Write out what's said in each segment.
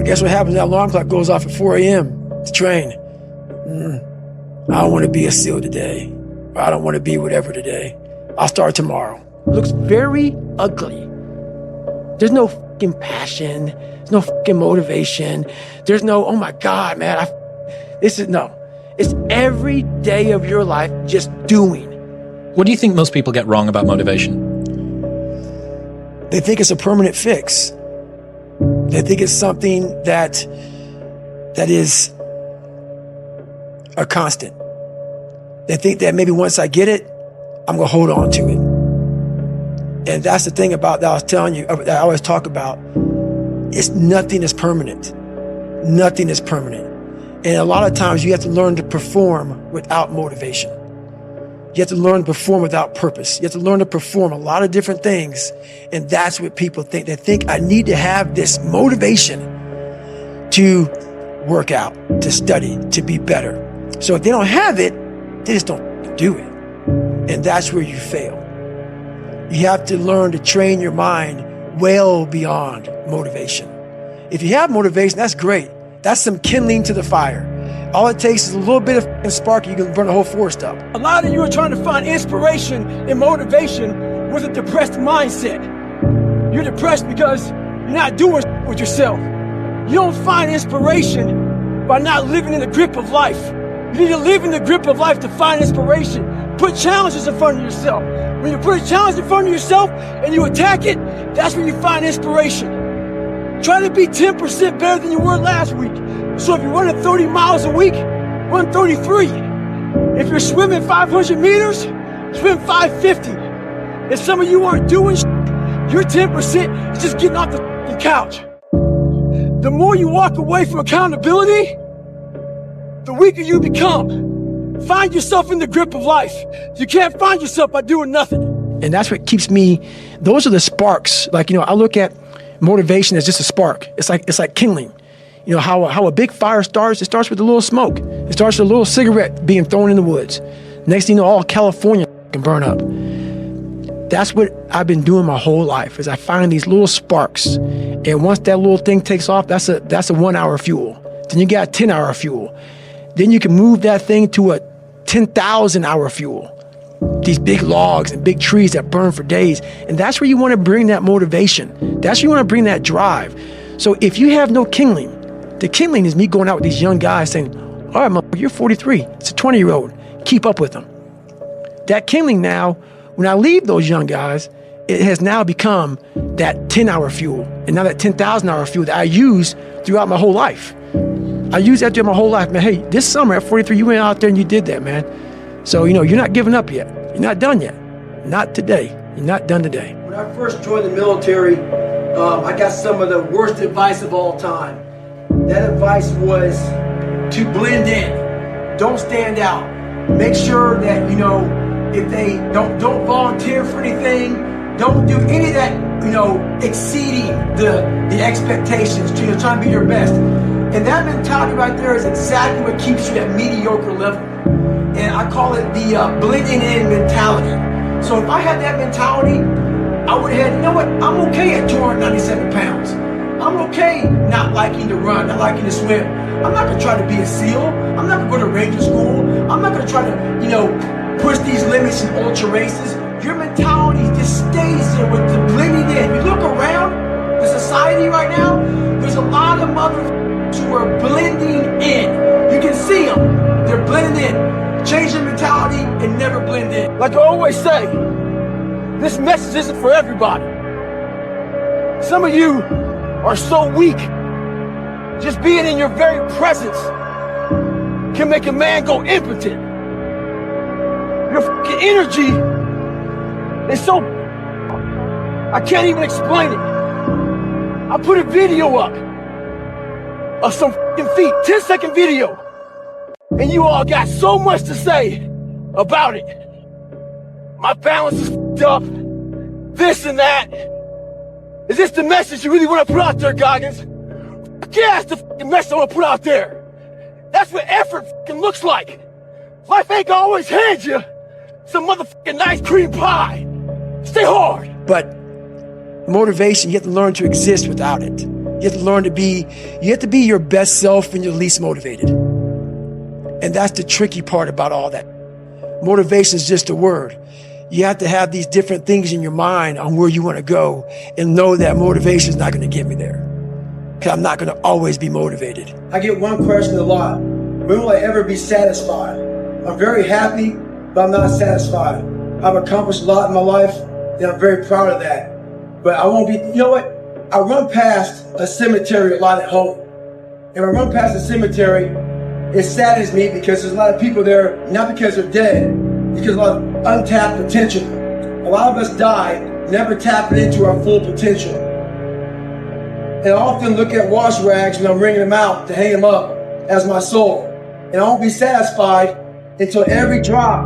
guess what happens? That alarm clock goes off at 4 a.m. to train. I don't want to be a SEAL today. Or I don't want to be whatever today. I'll start tomorrow. It looks very ugly. There's no fucking passion. There's no fucking motivation. There's no, oh my God, man. No. It's every day of your life just doing. What do you think most people get wrong about motivation? They think it's a permanent fix. They think it's something that is a constant. They think that maybe once I get it, I'm going to hold on to it. And that's the thing about that I was telling you, that I always talk about. Nothing is permanent. Nothing is permanent. And a lot of times you have to learn to perform without motivation. You have to learn to perform without purpose. You have to learn to perform a lot of different things. And that's what people think. They think I need to have this motivation to work out, to study, to be better. So if they don't have it, they just don't do it. And that's where you fail. You have to learn to train your mind well beyond motivation. If you have motivation, that's great. That's some kindling to the fire. All it takes is a little bit of spark, you can burn the whole forest up. A lot of you are trying to find inspiration and motivation with a depressed mindset. You're depressed because you're not doing with yourself. You don't find inspiration by not living in the grip of life. You need to live in the grip of life to find inspiration. Put challenges in front of yourself. When you put a challenge in front of yourself and you attack it, that's when you find inspiration. Try to be 10% better than you were last week. So if you're running 30 miles a week, run 33. If you're swimming 500 meters, swim 550. If some of you aren't doing your 10% is just getting off the couch. The more you walk away from accountability, the weaker you become. Find yourself in the grip of life. You can't find yourself by doing nothing. And that's what keeps me, those are the sparks. Like, I look at motivation as just a spark. It's like kindling. How a big fire starts, it starts with a little smoke. It starts with a little cigarette being thrown in the woods. Next thing you know, all California can burn up. That's what I've been doing my whole life, is I find these little sparks. And once that little thing takes off, that's a 1 hour fuel. Then you got 10 hour fuel. Then you can move that thing to a 10,000 hour fuel. These big logs and big trees that burn for days. And that's where you want to bring that motivation. That's where you want to bring that drive. So if you have no kindling, the kindling is me going out with these young guys saying, all right, motherfucker, you're 43. It's a 20-year-old. Keep up with them. That kindling now, when I leave those young guys, it has now become that 10-hour fuel. And now that 10,000 hour fuel that I use throughout my whole life. I use that throughout my whole life, man. Hey, this summer at 43, you went out there and you did that, man. So, you're not giving up yet. You're not done yet. Not today. You're not done today. When I first joined the military, I got some of the worst advice of all time. That advice was to blend in. Don't stand out. Make sure that, if they don't volunteer for anything, don't do any of that, exceeding the expectations, trying to be your best. And that mentality right there is exactly what keeps you at mediocre level. And I call it the blending in mentality. So if I had that mentality, I would have had, you know what, I'm okay at 297 pounds. I'm okay not liking to run, not liking to swim. I'm not gonna try to be a SEAL. I'm not gonna go to Ranger School. I'm not gonna try to, push these limits in ultra races. Your mentality just stays there with the blending in. You look around the society right now, there's a lot of motherfuckers who are blending in. You can see them. They're blending in. Change your mentality and never blend in. Like I always say, this message isn't for everybody. Some of you are so weak, just being in your very presence can make a man go impotent. Your fucking energy is so, I can't even explain it. I put a video up of some fucking feet, 10-second video, and you all got so much to say about it. My balance is fucked up, this and that. Is this the message you really want to put out there, Goggins? Yeah, that's the fucking message I want to put out there. That's what effort fucking looks like. Life ain't gonna always hand you some motherfucking nice cream pie. Stay hard. But motivation, you have to learn to exist without it. You have to learn to be your best self when you're least motivated. And that's the tricky part about all that. Motivation is just a word. You have to have these different things in your mind on where you want to go and know that motivation is not going to get me there. Because I'm not going to always be motivated. I get one question a lot. When will I ever be satisfied? I'm very happy, but I'm not satisfied. I've accomplished a lot in my life, and I'm very proud of that. But I won't be, you know what? I run past a cemetery a lot at home. If I run past a cemetery, it saddens me because there's a lot of people there, not because they're dead, because a lot of untapped potential. A lot of us die never tapping into our full potential. And I often look at wash rags when I'm wringing them out to hang them up as my soul. And I won't be satisfied until every drop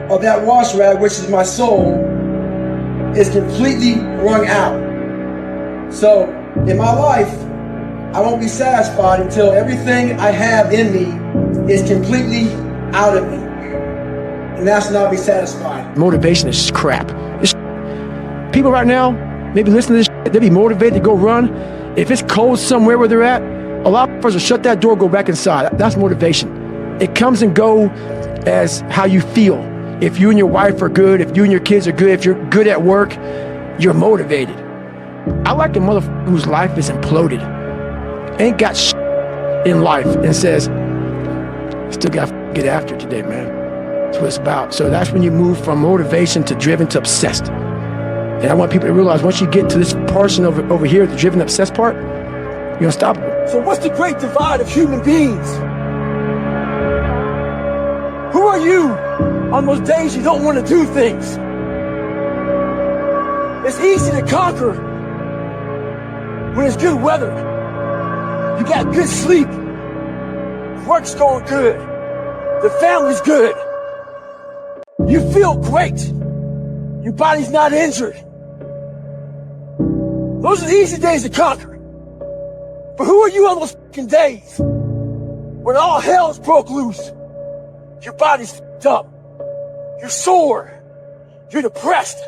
of that wash rag, which is my soul, is completely wrung out. So in my life, I won't be satisfied until everything I have in me is completely out of me. And that's when I'll be satisfied. Motivation is crap. People right now, maybe listen to this shit, they'll be motivated to go run. If it's cold somewhere where they're at, a lot of us will shut that door, go back inside. That's motivation. It comes and go as how you feel. If you and your wife are good, if you and your kids are good, if you're good at work, you're motivated. I like a motherfucker whose life is imploded, ain't got shit in life, and says, still gotta get after it today, man. That's what it's about. So that's when you move from motivation to driven to obsessed. And I want people to realize once you get to this portion over here, the driven obsessed part, you're unstoppable. So what's the great divide of human beings? Who are you on those days you don't want to do things? It's easy to conquer when it's good weather. You got good sleep. Work's going good. The family's good. You feel great. Your body's not injured. Those are the easy days to conquer. But who are you on those fucking days when all hell's broke loose? Your body's fucked up. You're sore. You're depressed.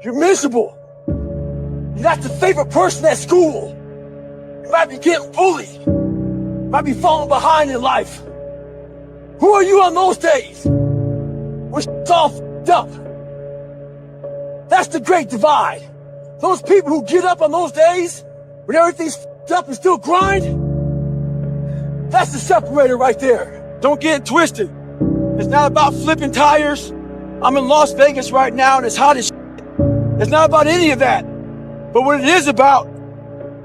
You're miserable. You're not the favorite person at school. You might be getting bullied. You might be falling behind in life. Who are you on those days when shit's all fucked up? That's the great divide. Those people who get up on those days when everything's fucked up and still grind, that's the separator right there. Don't get it twisted. It's not about flipping tires. I'm in Las Vegas right now and it's hot as shit. It's not about any of that. But what it is about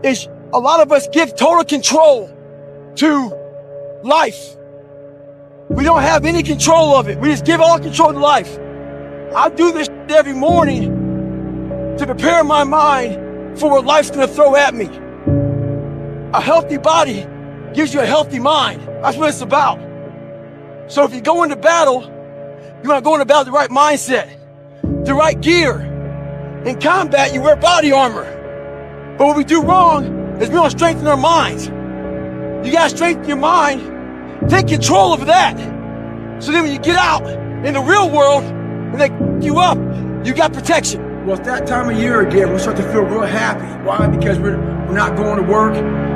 is a lot of us give total control to life. We don't have any control of it. We just give all control to life. I do this shit every morning to prepare my mind for what life's gonna throw at me. A healthy body gives you a healthy mind. That's what it's about. So if you go into battle, you want to go into battle with the right mindset, the right gear. In combat, you wear body armor. But what we do wrong is we don't strengthen our minds. You got to strengthen your mind, take control of that. So then when you get out in the real world and they you up, you got protection. Well, it's that time of year again, we start to feel real happy. Why? Because we're not going to work.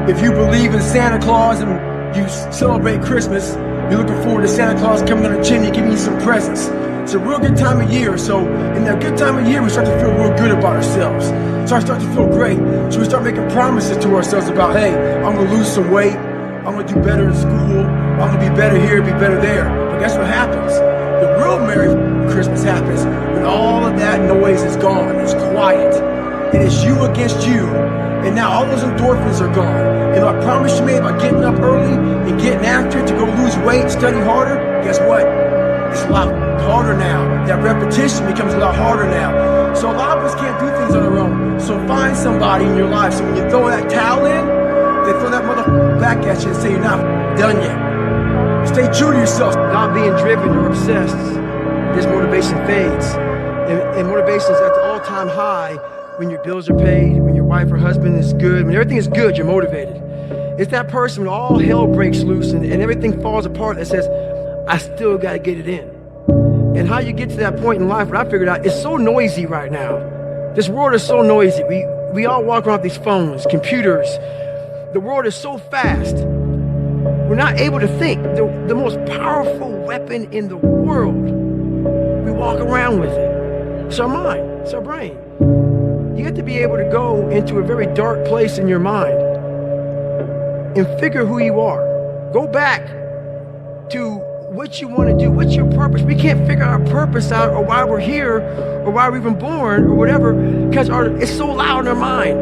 If you believe in Santa Claus and you celebrate Christmas, you're looking forward to Santa Claus coming on the chimney, giving you some presents. It's a real good time of year. So in that good time of year, we start to feel real good about ourselves. So I start to feel great. So we start making promises to ourselves about, hey, I'm going to lose some weight. I'm going to do better in school. I'm going to be better here, be better there. But guess what happens? The real Merry Christmas happens when all of that noise is gone. It's quiet. And it's you against you. And now all those endorphins are gone. And I promise you made about getting up early and getting after it to go lose weight, study harder, guess what? It's a lot harder now. That repetition becomes a lot harder now. So a lot of us can't do things on our own. So find somebody in your life. So when you throw that towel in, they throw that motherfucker back at you and say you're not done yet. Stay true to yourself. Not being driven or obsessed. This motivation fades. And motivation is at the all-time high when your bills are paid, when your wife or husband is good, when everything is good, you're motivated. It's that person when all hell breaks loose and everything falls apart that says, I still got to get it in. And how you get to that point in life, what I figured out, it's so noisy right now. This world is so noisy. we all walk around with these phones, computers. The world is so fast. We're not able to think. The most powerful weapon in the world, we walk around with it. It's our mind. It's our brain. You have to be able to go into a very dark place in your mind and figure who you are. Go back to what you want to do. What's your purpose? We can't figure our purpose out or why we're here or why we're even born or whatever because it's so loud in our mind.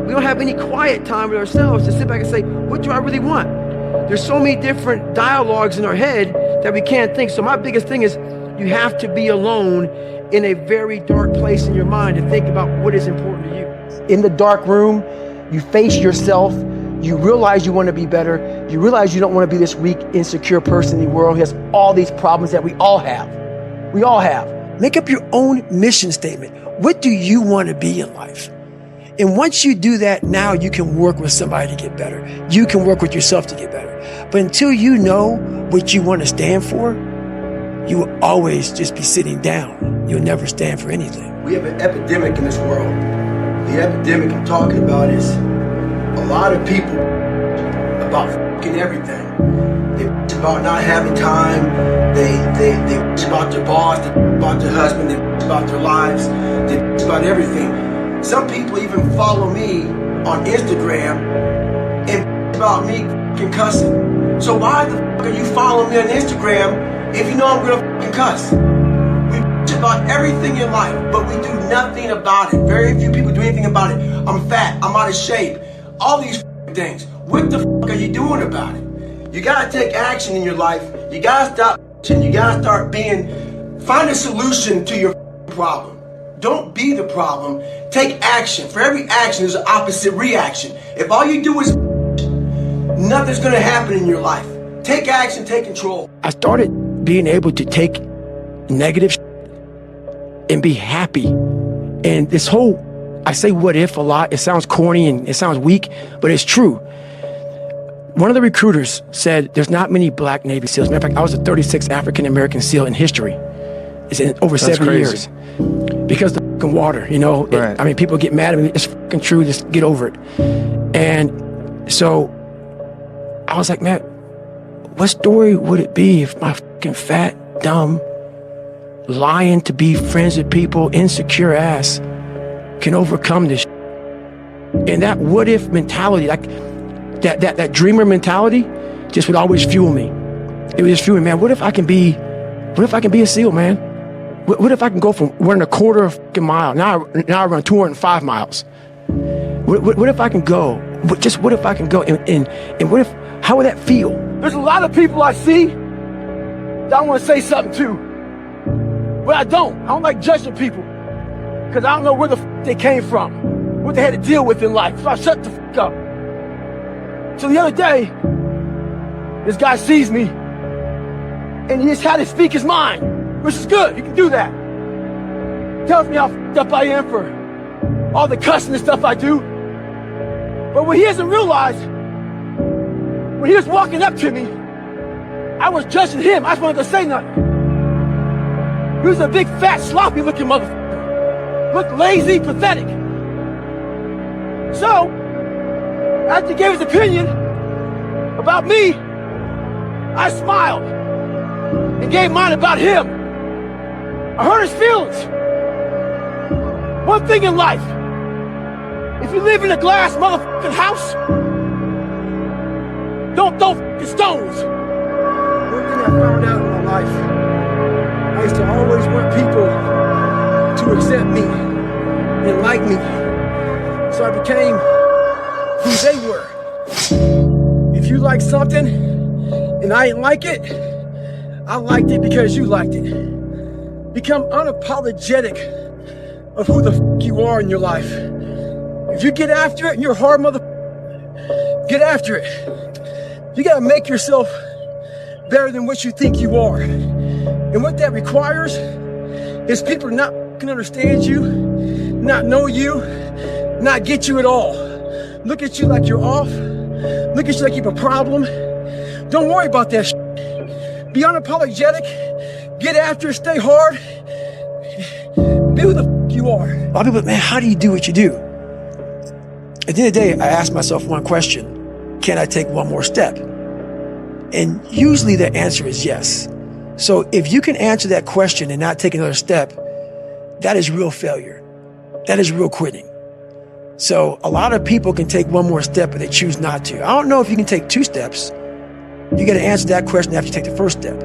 We don't have any quiet time with ourselves to sit back and say, what do I really want? There's so many different dialogues in our head that we can't think. So my biggest thing is you have to be alone in a very dark place in your mind to think about what is important to you. In the dark room, you face yourself. You realize you want to be better. You realize you don't want to be this weak, insecure person in the world who has all these problems that we all have. We all have. Make up your own mission statement. What do you want to be in life? And once you do that, now you can work with somebody to get better. You can work with yourself to get better. But until you know what you want to stand for, you will always just be sitting down. You'll never stand for anything. We have an epidemic in this world. The epidemic I'm talking about is a lot of people about fucking everything. They bitch about not having time. They bitch about their boss. They bitch about their husband. They bitch about their lives. They bitch about everything. Some people even follow me on Instagram and bitch about me fucking cussing. So why the fuck are you following me on Instagram if you know I'm gonna fucking cuss? We bitch about everything in life, but we do nothing about it. Very few people do anything about it. I'm fat. I'm out of shape. All these things. What the fuck are you doing about it? You gotta take action in your life. You gotta stop and you gotta start find a solution to your problem. Don't be the problem. Take action. For every action, there's an opposite reaction. If all you do is nothing's gonna happen in your life. Take action, take control. I started being able to take negative and be happy. And this whole I say what if a lot. It sounds corny and it sounds weak, but it's true. One of the recruiters said there's not many black Navy SEALs. Matter of fact, I was the 36th African-American SEAL in history. It's in over 70 years. Because the fucking water, you know. Right. I mean, people get mad at me. It's fucking true. Just get over it. And so I was like, man, what story would it be if my fucking fat, dumb, lying to be friends with people, insecure ass can overcome this and that what if mentality, like that dreamer mentality just would always fuel me. It would just fuel me, man. What if I can be a SEAL, man? What if I can go from running a quarter of a mile, now I run 205 miles. What if I can go, what if I can go and what if, how would that feel? There's a lot of people I see that I want to say something to, but I don't like judging people. Because I don't know where the f they came from, what they had to deal with in life. So I shut the f up. So the other day, this guy sees me, and he just had to speak his mind, which is good. He can do that. Tells me how f up I am for all the cussing and stuff I do. But what he doesn't realize, when he was walking up to me, I was judging him. I just wanted to say nothing. He was a big, fat, sloppy looking motherfucker. Looked lazy, pathetic. So, after he gave his opinion about me, I smiled and gave mine about him. I hurt his feelings. One thing in life, if you live in a glass motherfucking house, don't throw fucking stones. One thing I found out in my life, I used to always want people to accept me and like me. So I became who they were. If you like something and I didn't like it, I liked it because you liked it. Become unapologetic of who the f you are in your life. If you get after it and you're a hard mother, get after it. You gotta make yourself better than what you think you are. And what that requires is people not can understand you, not know you, not get you at all. Look at you like you're off. Look at you like you have a problem. Don't worry about that shit. Be unapologetic. Get after it. Stay hard. Be who the f you are. A lot of people, man, how do you do what you do? At the end of the day, I ask myself one question: can I take one more step? And usually the answer is yes. So if you can answer that question and not take another step, that is real failure. That is real quitting. So a lot of people can take one more step, but they choose not to. I don't know if you can take 2 steps. You got to answer that question after you take the first step.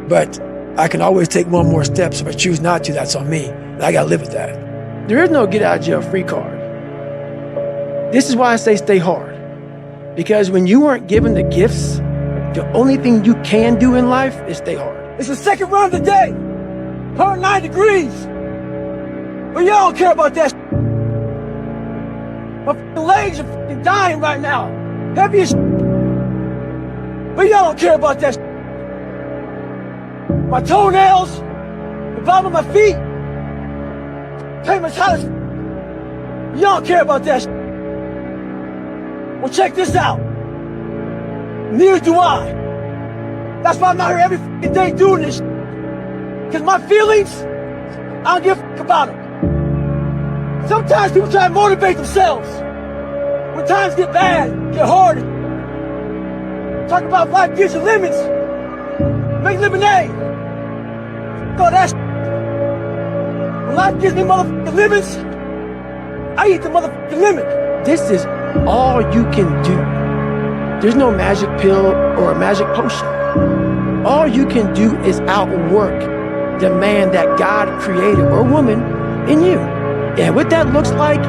But I can always take one more step. So if I choose not to, that's on me. And I got to live with that. There is no get out of jail free card. This is why I say stay hard. Because when you weren't given the gifts, the only thing you can do in life is stay hard. It's the second run of the day. 109 degrees. But y'all don't care about that. My legs are dying right now. Heavy as. But y'all don't care about that. My toenails, the bottom of my feet, pavement's hot as. Y'all don't care about that. Well, check this out. Neither do I. That's why I'm out here every day doing this. Because my feelings, I don't give a about them. Sometimes people try to motivate themselves. When times get bad, get hard. Talk about life gives you lemons. Make lemonade. No, that's. When life gives me motherfucking lemons, I eat the motherfucking lemon. This is all you can do. There's no magic pill or a magic potion. All you can do is outwork the man that God created, or woman, in you. And what that looks like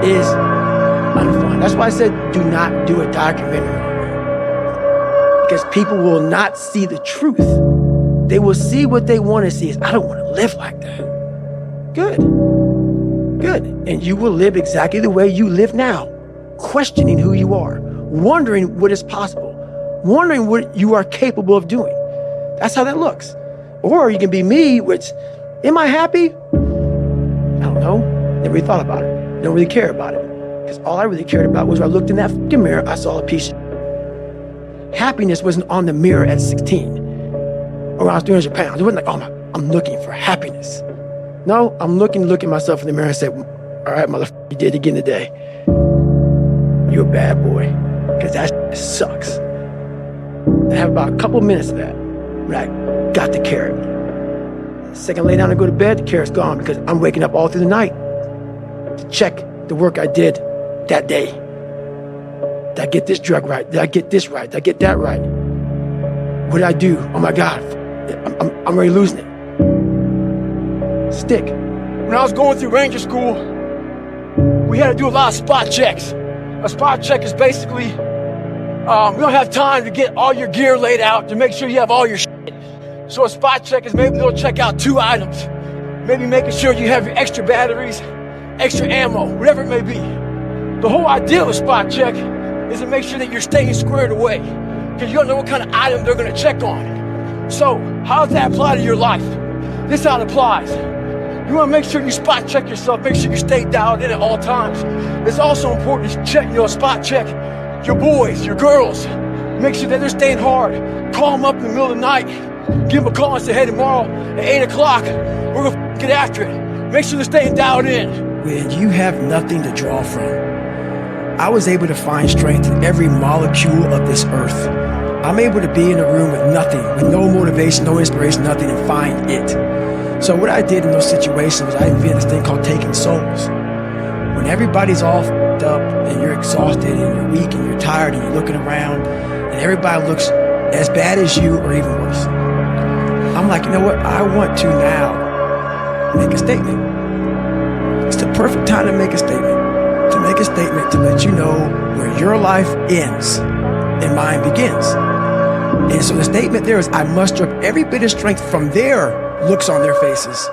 is unfun. That's why I said do not do a documentary on me. Because people will not see the truth. They will see what they want to see. Is I don't want to live like that. Good. And you will live exactly the way you live now. Questioning who you are. Wondering what is possible. Wondering what you are capable of doing. That's how that looks. Or you can be me, which, am I happy? I don't know. Never really thought about it. Don't really care about it. Because all I really cared about was when I looked in that fucking mirror, I saw a piece. Happiness wasn't on the mirror at 16. Or when I was 300 pounds. It wasn't like, oh, I'm looking for happiness. No, I'm looking at myself in the mirror and say, all right, motherfucker, you did it again today. You're a bad boy. Because that sucks. I have about a couple minutes of that. But I got the carrot. The second I lay down and go to bed, the carrot's gone because I'm waking up all through the night to check the work I did that day. Did I get this drug right? Did I get this right? Did I get that right? What did I do? Oh my God, I'm already losing it. Stick. When I was going through Ranger School, we had to do a lot of spot checks. A spot check is basically, we don't have time to get all your gear laid out to make sure you have all your shit. So a spot check is maybe they'll check out 2 items. Maybe making sure you have your extra batteries, extra ammo, whatever it may be. The whole idea of a spot check is to make sure that you're staying squared away. Because you don't know what kind of item they're going to check on. So how does that apply to your life? This is how it applies. You want to make sure you spot check yourself, make sure you stay dialed in at all times. It's also important to check, spot check your boys, your girls. Make sure that they're staying hard. Call them up in the middle of the night. Give them a call and say, hey, tomorrow at 8 o'clock, we're going to get after it. Make sure they're staying dialed in. When you have nothing to draw from, I was able to find strength in every molecule of this earth. I'm able to be in a room with nothing, with no motivation, no inspiration, nothing, and find it. So what I did in those situations was I invented this thing called taking souls. When everybody's all f***ed up and you're exhausted and you're weak and you're tired and you're looking around and everybody looks as bad as you or even worse. I'm like, you know what? I want to now make a statement. It's the perfect time to make a statement. To make a statement to let you know where your life ends and mine begins. And so the statement there is, I muster up every bit of strength from their looks on their faces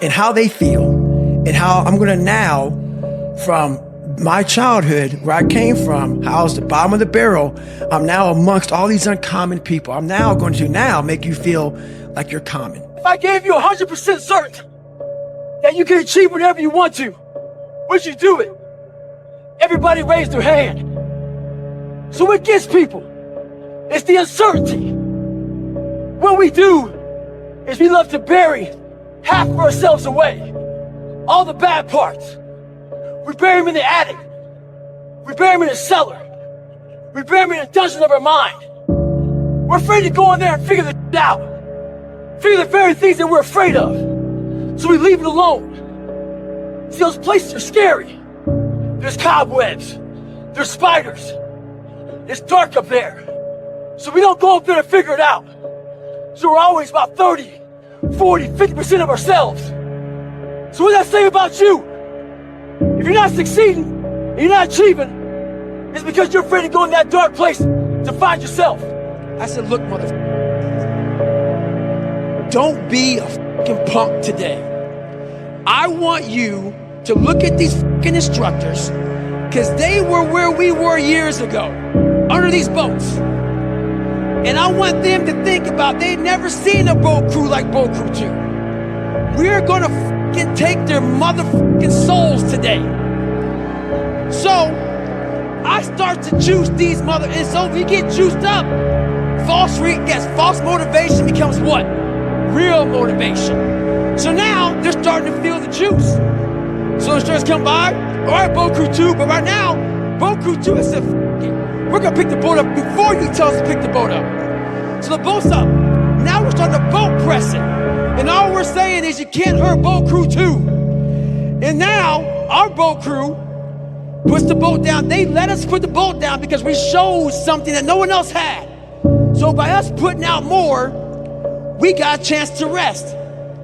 and how they feel and how I'm going to now, from my childhood, where I came from, how I was the bottom of the barrel, I'm now amongst all these uncommon people. I'm now going to make you feel like you're common. If I gave you 100% certain that you can achieve whatever you want to, would you do it? Everybody raised their hand. So what gets people? It's the uncertainty. What we do is we love to bury half of ourselves away. All the bad parts. We bury them in the attic. We bury them in the cellar. We bury them in the dungeon of our mind. We're afraid to go in there and figure this out. Figure the very things that we're afraid of. So we leave it alone. See, those places are scary. There's cobwebs. There's spiders. It's dark up there. So we don't go up there to figure it out. So we're always about 30, 40, 50% of ourselves. So what does that say about you? If you're not succeeding, and you're not achieving, it's because you're afraid to go in that dark place to find yourself. I said, look, motherfucker, don't be a fucking punk today. I want you to look at these fucking instructors, because they were where we were years ago, under these boats. And I want them to think about, they'd never seen a boat crew like Boat Crew 2. We're gonna fucking take their motherfucking souls today. So, I start to juice these and so we get juiced up. False motivation becomes what? Real motivation. So now, they're starting to feel the juice. So the instructors come by, all right, Boat Crew 2, but right now, Boat Crew 2 has said, we're gonna pick the boat up before you tell us to pick the boat up. So the boat's up. Now we're starting to boat press it. And all we're saying is you can't hurt Boat Crew 2. And now our boat crew puts the boat down. They let us put the boat down because we showed something that no one else had. So by us putting out more, we got a chance to rest.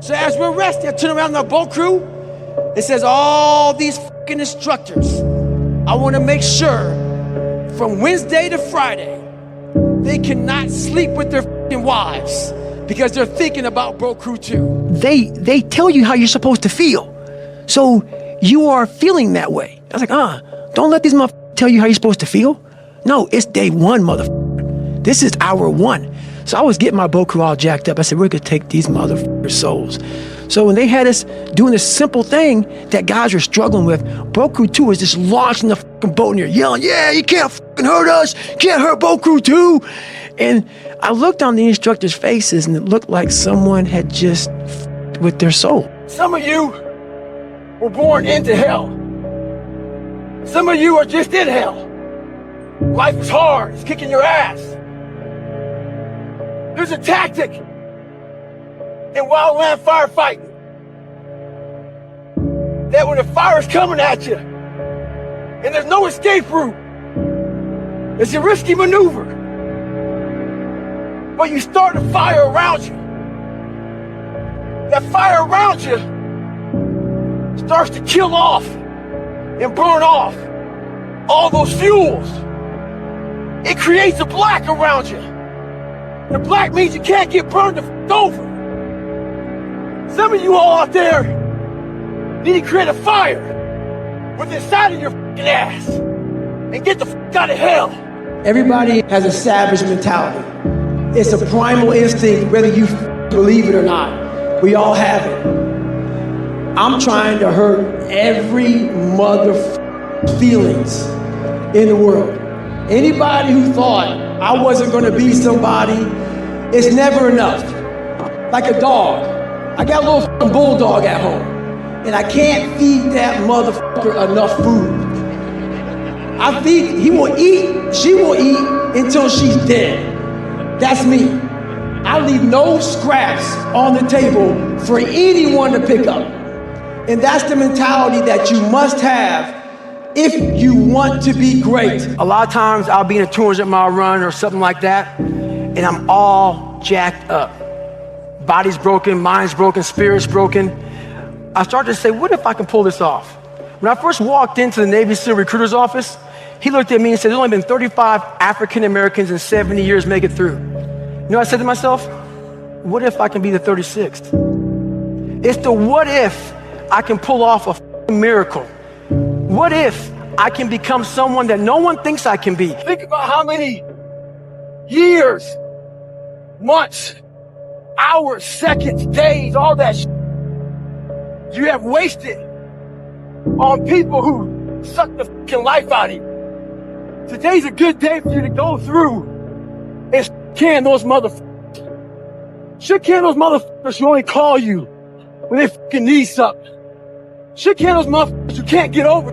So as we're resting, I turn around to our boat crew. It says, all these fucking instructors, I want to make sure from Wednesday to Friday, they cannot sleep with their fucking wives because they're thinking about Boat Crew 2. They tell you how you're supposed to feel. So you are feeling that way. I was like, don't let these motherfuckers tell you how you're supposed to feel. No, it's day one, motherfucker. This is hour one. So I was getting my boat crew all jacked up. I said, we're gonna take these motherfuckers' souls. So when they had us doing this simple thing that guys were struggling with, Boat Crew 2 was just launching the fucking boat and you're yelling, yeah, you can't fucking hurt us. You can't hurt Boat Crew 2. And I looked on the instructors' faces and it looked like someone had just with their soul. Some of you were born into hell. Some of you are just in hell. Life is hard, it's kicking your ass. There's a tactic in wildland firefighting that when the fire's coming at you and there's no escape route, it's a risky maneuver. But you start a fire around you. That fire around you starts to kill off and burn off all those fuels. It creates a black around you. The black means you can't get burned over. Some of you all out there need to create a fire with inside of your fucking ass and get the fuck out of hell. Everybody has a savage mentality. It's a primal instinct, whether you believe it or not. We all have it. I'm trying to hurt every feelings in the world. Anybody who thought I wasn't gonna be somebody, it's never enough. Like a dog. I got a little bulldog at home, and I can't feed that motherfucker enough food. He will eat, she will eat until she's dead. That's me. I leave no scraps on the table for anyone to pick up. And that's the mentality that you must have if you want to be great. A lot of times I'll be in a 200-mile run or something like that, and I'm all jacked up. Body's broken, mind's broken, spirit's broken. I started to say, what if I can pull this off? When I first walked into the Navy SEAL recruiter's office, he looked at me and said, there's only been 35 African Americans in 70 years make it through. You know what I said to myself? What if I can be the 36th? It's the what if I can pull off a miracle. What if I can become someone that no one thinks I can be? Think about how many years, months, hours, seconds, days, all that shit you have wasted on people who suck the fucking life out of you. Today's a good day for you to go through and can those motherfuckers. Should can those motherfuckers who only call you when they fucking need something. Should can those motherfuckers who can't get over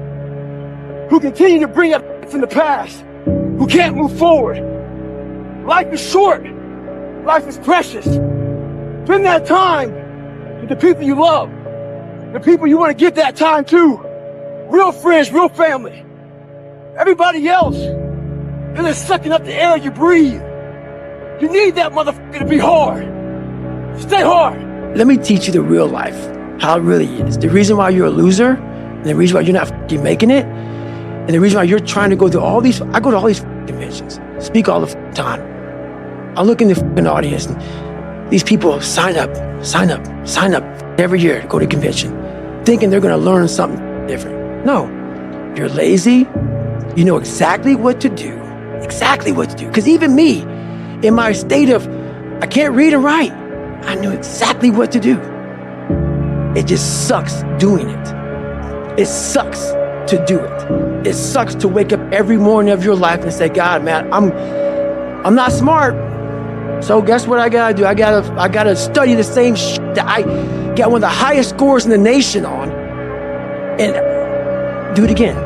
who continue to bring up from the past, who can't move forward. Life is short. Life is precious. Spend that time with the people you love, the people you want to give that time to. Real friends, real family. Everybody else, they're just sucking up the air you breathe. You need that motherfucker to be hard. Stay hard. Let me teach you the real life, how it really is. The reason why you're a loser, and the reason why you're not fucking making it, and the reason why you're trying to go through all these, I go to all these conventions, speak all the time. I look in the fucking audience, and these people sign up every year to go to convention, thinking they're gonna learn something different. No, you're lazy. You know exactly what to do. Because even me, in my state of, I can't read and write, I knew exactly what to do. It just sucks doing it. It sucks to do it. It sucks to wake up every morning of your life and say, God, man, I'm not smart. So guess what I gotta do? I gotta study the same shit that I got one of the highest scores in the nation on, and do it again.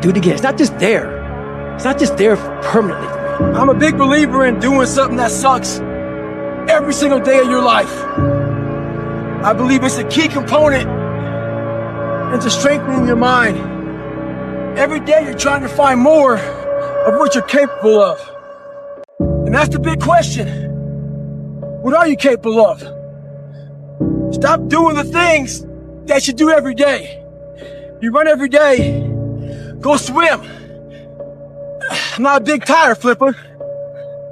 It's not just there. It's not just there permanently for me. I'm a big believer in doing something that sucks every single day of your life. I believe it's a key component into strengthening your mind. Every day you're trying to find more of what you're capable of. And that's the big question. What are you capable of? Stop doing the things that you do every day. You run every day. Go swim. I'm not a big tire flipper,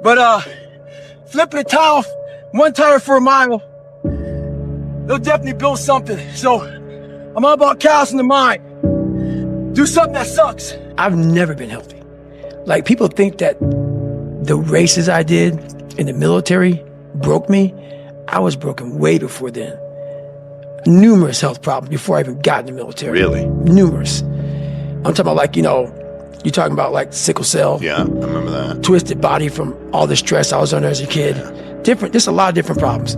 but flipping a tire, one tire for a mile, they'll definitely build something. So I'm all about callousing the mind. Do something that sucks. I've never been healthy. Like, people think that the races I did in the military broke me. I was broken way before then. Numerous health problems before I even got in the military. Really? Numerous. I'm talking about, like, you're talking about like sickle cell. Yeah, I remember that. Twisted body from all the stress I was under as a kid. Yeah. There's a lot of different problems.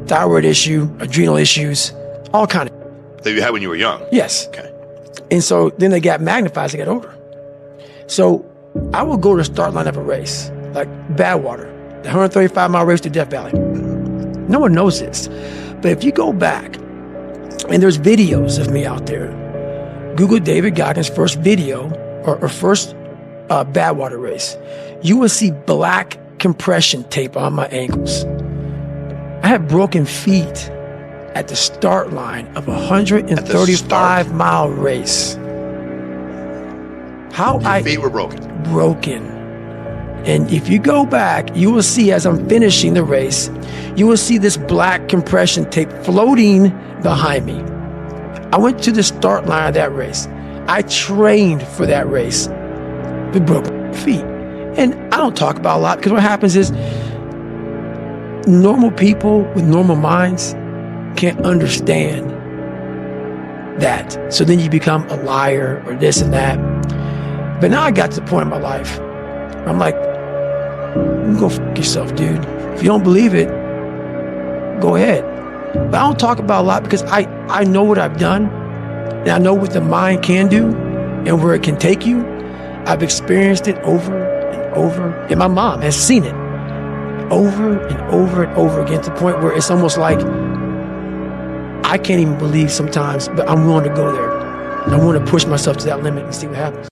Thyroid issue, adrenal issues, all kind of. That you had when you were young? Yes. Okay. And so then they got magnified as I got older. So I would go to the start line of a race, like Badwater, the 135-mile race to Death Valley. No one knows this. But if you go back, and there's videos of me out there, Google David Goggins' first video, or first Badwater race, you will see black compression tape on my ankles. I had broken feet at the start line of a 135-mile race. Your feet were broken. Broken. And if you go back, you will see, as I'm finishing the race, you will see this black compression tape floating behind me. I went to the start line of that race. I trained for that race with broken feet. And I don't talk about a lot, because what happens is normal people with normal minds can't understand that. So then you become a liar or this and that. But now I got to the point in my life where I'm like, you go fuck yourself, dude. If you don't believe it, go ahead. But I don't talk about a lot, because I know what I've done, and I know what the mind can do and where it can take you. I've experienced it over and over, and my mom has seen it over and over and over again, to the point where it's almost like I can't even believe sometimes, but I'm willing to go there. I want to push myself to that limit and see what happens.